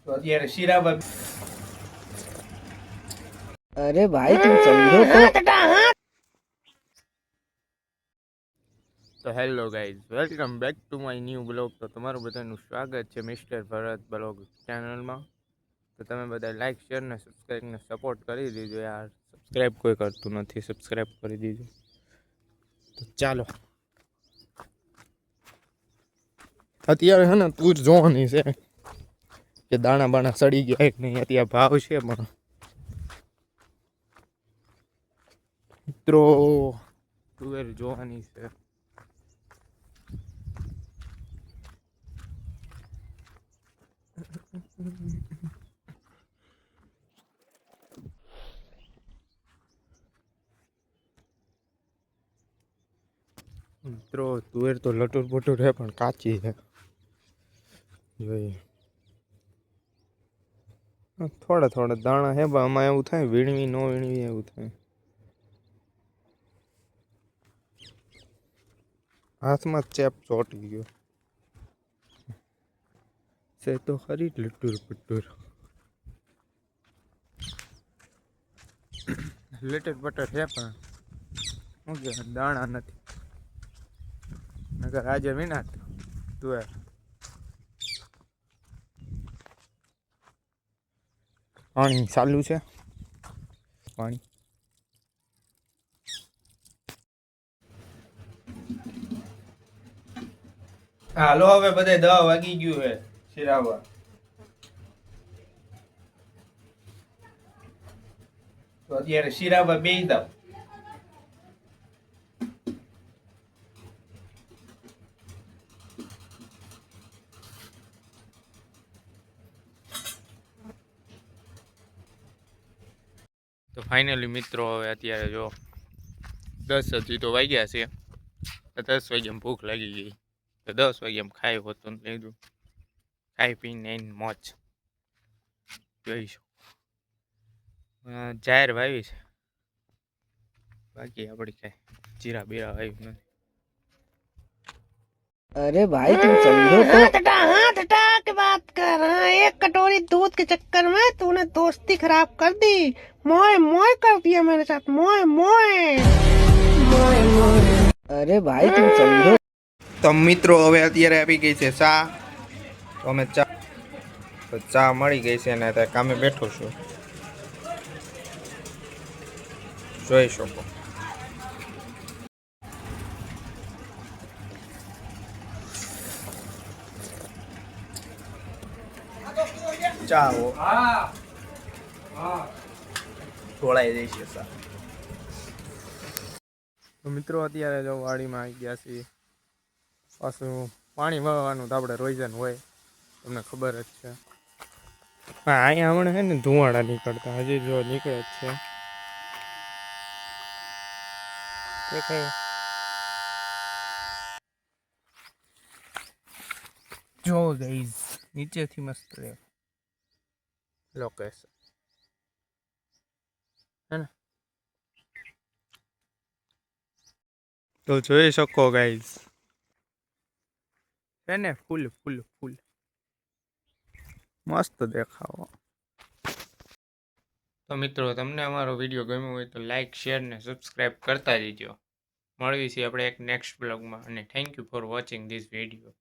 તો અત્યારે શીરાબા अरे भाई तुम समझो તો hello guys, welcome back to my new blog. તો તમારું બધાનું સ્વાગત છે મિસ્ટર ભરત બ્લોગ ચેનલમાં. તો તમે બધા લાઈક શેર ને સબસ્ક્રાઈબને સપોર્ટ કરી દીજો યાર. સબસ્ક્રાઈબ કોઈ કરતું નથી, સબસ્ક્રાઈબ કરી દીજો. તો ચાલો, અત્યારે છે ને તું જ જોવાની છે કે દાણા બાણા સડી ગયા કે નહીં. અત્યારે ભાવ છે પણ મિત્રો તુવેર જોવાની છે. મિત્રો તુવેર તો લટુર પટુર છે પણ કાચી છે. જોઈએ થોડા થોડા દાણા છે, પણ આમાં એવું થાય વીણવી ન વીણવી એવું થાય. હાથમાં ચેપ ચોટી ગયો છે તો ખરી લટુર પટુર. લટર પટર છે પણ શું કે દાણા નથી. નગર આજે વિના તુવેર. પાણી ચાલુ છે, પાણી હાલો હવે બધે 10 વાગી ગયું છે શીરાબા. તો અત્યારે શીરાબા બેસી જાવ. તો ફાઇનલી મિત્રો હવે અત્યારે જો 10 હજી તો વાગ્યા છે. 10 વાગ્યામાં ભૂખ લાગી ગઈ તો 10 વાગ્યામાં ખાઈ હોતું લીધું. ખાઈ પીને એની મોજ જોઈશું. જાહેર વાવી છે, બાકી આપણી કાંઈ જીરા બીરા વાવ્યું નથી. अरे भाई तुम समझो तो हाथ हटा के बात कर रहा है। एक कटोरी दूध के चक्कर में तूने दोस्ती खराब कर दी। मोए मोए कर दिया मेरे साथ, मोए मोए अरे भाई तुम समझो. તો મિત્રો હવે અત્યારે આપી ગઈ છે ચા. તો અમે ચા મળી ગઈ છે અને અત્યારે કામે બેઠો છું, જોઈ શકો. ચા ઢોળાઈ જઈ છે ચા. તો મિત્રો અત્યારે જો વાડીમાં આવી ગયા છીએ. પાછું પાણી વાવવાનું તો આપણે રોઈઝન હોય, તમને ખબર જ છે. હા, અહીંયા હમણાં છે ને ધુવાડા નીકળતા, હજી જો નીકળે જ છે. દેખાય જો ગાઈઝ, નીચેથી મસ્ત લોકેશન હે ને. તો જોઈ શકો ગાઈઝ, છે ને ફૂલ ફૂલ ફૂલ મસ્ત દેખાવો. તો મિત્રો તમને અમારો વિડીયો ગમ્યો હોય તો લાઈક શેર ને સબસ્ક્રાઈબ કરતા જજો. મળવી છીએ આપણે એક નેક્સ્ટ બ્લોગમાં, અને thank you for watching this video.